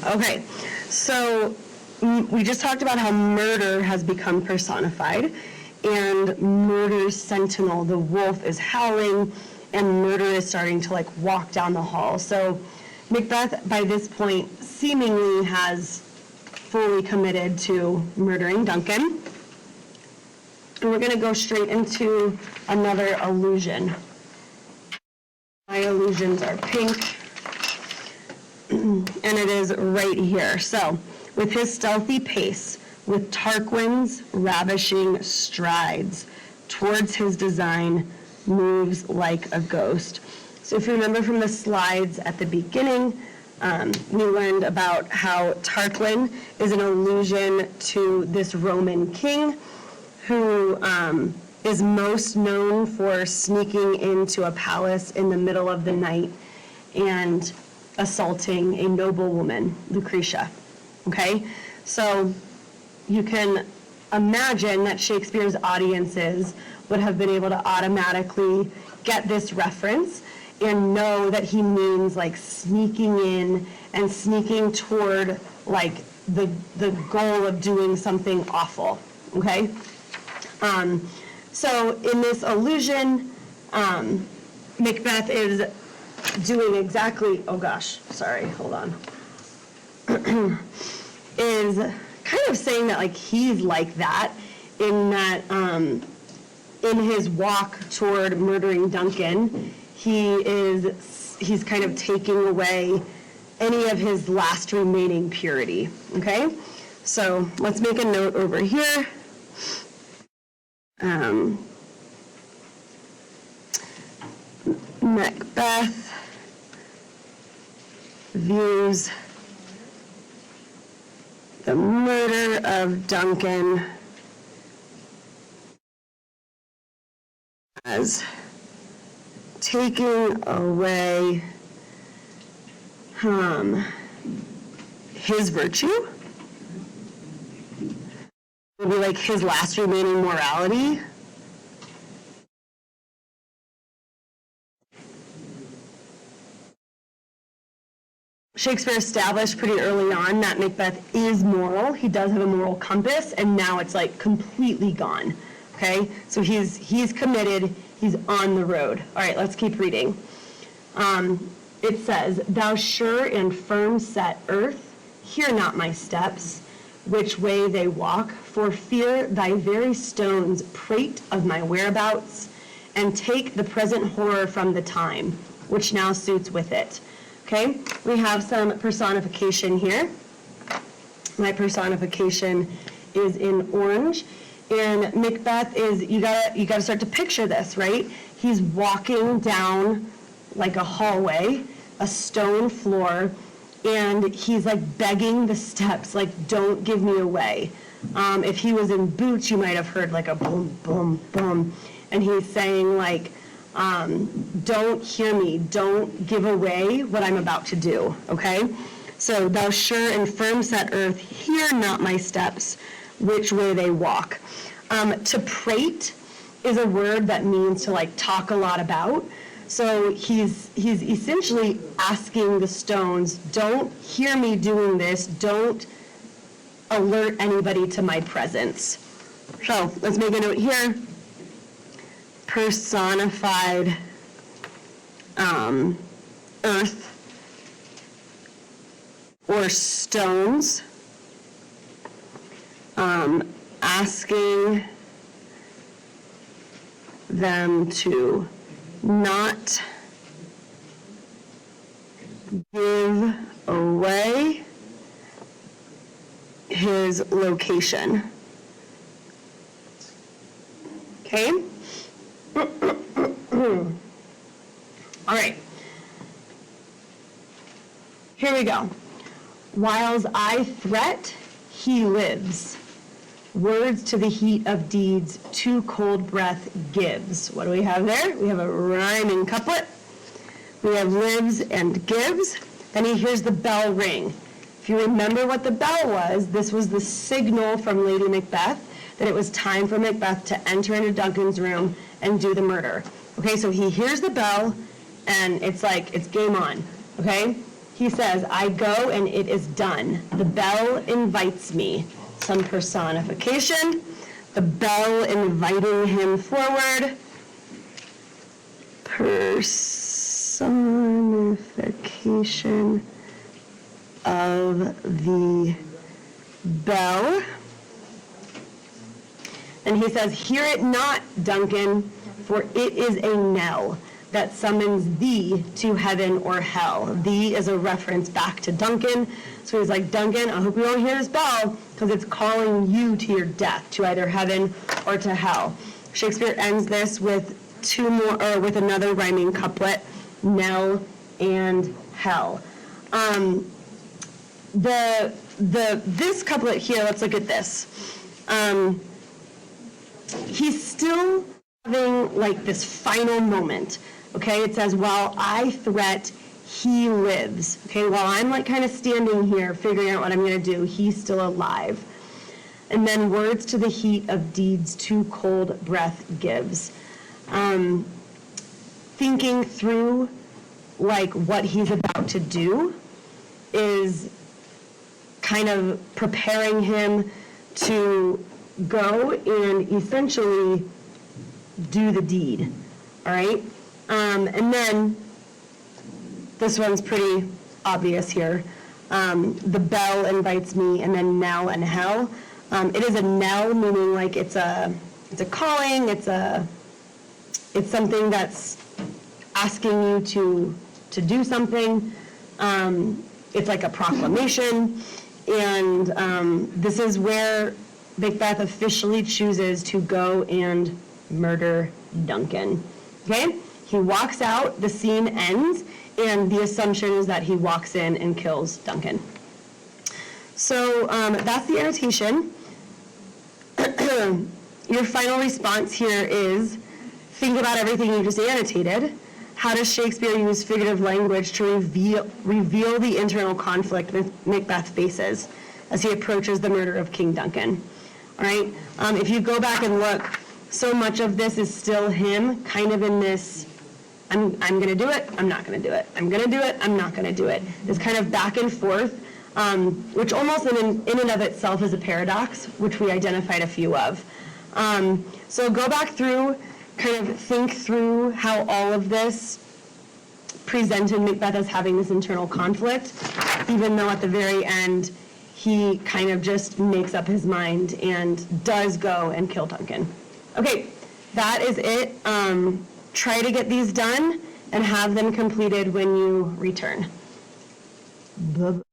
Okay, so we just talked about how murder has become personified, and murder's sentinel, the wolf, is howling, and murder is starting to like walk down the hall. So Macbeth, by this point, seemingly has fully committed to murdering Duncan. And we're going to go straight into another illusion. My illusions are pink, and it is right here. So, with his stealthy pace, with Tarquin's ravishing strides, towards his design, moves like a ghost. So if you remember from the slides at the beginning, we learned about how Tarquin is an allusion to this Roman king who is most known for sneaking into a palace in the middle of the night and assaulting a noble woman, Lucretia. Okay? So you can imagine that Shakespeare's audiences would have been able to automatically get this reference and know that he means like sneaking in and sneaking toward like the goal of doing something awful, okay? So in this illusion, Macbeth is doing exactly, oh gosh, sorry, hold on, is kind of saying that like he's like that in that in his walk toward murdering Duncan, he's kind of taking away any of his last remaining purity, okay? So let's make a note over here. Macbeth views the murder of Duncan as taking away his virtue. It would be like his last remaining morality. Shakespeare established pretty early on that Macbeth is moral. He does have a moral compass, and now it's like completely gone. Okay, so he's committed. He's on the road. All right, let's keep reading. It says, "Thou sure and firm set earth, hear not my steps, which way they walk, for fear thy very stones prate of my whereabouts, and take the present horror from the time, which now suits with it." Okay, we have some personification here. My personification is in orange, and Macbeth is, you gotta start to picture this, right? He's walking down like a hallway, a stone floor, and he's like begging the steps, like, don't give me away. If he was in boots, you might have heard like a boom, boom, boom. And he's saying like, don't hear me, don't give away what I'm about to do, okay? So, thou sure and firm set earth, hear not my steps, which way they walk. To prate is a word that means to like talk a lot about. So he's essentially asking the stones, don't hear me doing this, don't alert anybody to my presence. So let's make a note here. Personified earth or stones, asking them to not give away his location. Okay? All right. Here we go. Whiles I threat, he lives. Words to the heat of deeds, too cold breath gives. What do we have there? We have a rhyming couplet. We have lives and gives. Then he hears the bell ring. If you remember what the bell was, this was the signal from Lady Macbeth that it was time for Macbeth to enter into Duncan's room and do the murder. Okay, so he hears the bell, and it's like, it's game on, okay? he says, I go and it is done. The bell invites me. Some personification. The bell inviting him forward. Personification of the bell. And he says, hear it not, Duncan, for it is a knell that summons thee to heaven or hell. Thee is a reference back to Duncan. So he's like, Duncan, I hope you don't hear this bell, because it's calling you to your death, to either heaven or to hell. Shakespeare ends this with with another rhyming couplet, knell and hell. This couplet here, let's look at this. He's still having like this final moment, okay? It says, while I threat, he lives. Okay, while I'm like kind of standing here figuring out what I'm gonna do, he's still alive. And then words to the heat of deeds too cold breath gives. Thinking through like what he's about to do is kind of preparing him to go and essentially do the deed, all right? And then this one's pretty obvious here. The bell invites me, and then knell and hell. It is a knell, meaning like it's a calling, it's something that's asking you to do something. It's like a proclamation, and this is where Macbeth officially chooses to go and murder Duncan. Okay? He walks out, the scene ends, and the assumption is that he walks in and kills Duncan. So that's the annotation. Your final response here is, think about everything you just annotated. How does Shakespeare use figurative language to reveal the internal conflict that Macbeth faces as he approaches the murder of King Duncan? All right? If you go back and look, so much of this is still him kind of in this, I'm going to do it, I'm not going to do it. I'm going to do it, I'm not going to do it. This kind of back and forth, which almost in and of itself is a paradox, which we identified a few of. So go back through, kind of think through how all of this presented Macbeth as having this internal conflict, even though at the very end, he kind of just makes up his mind and does go and kill Duncan. Okay, that is it. Try to get these done and have them completed when you return. Bye-bye.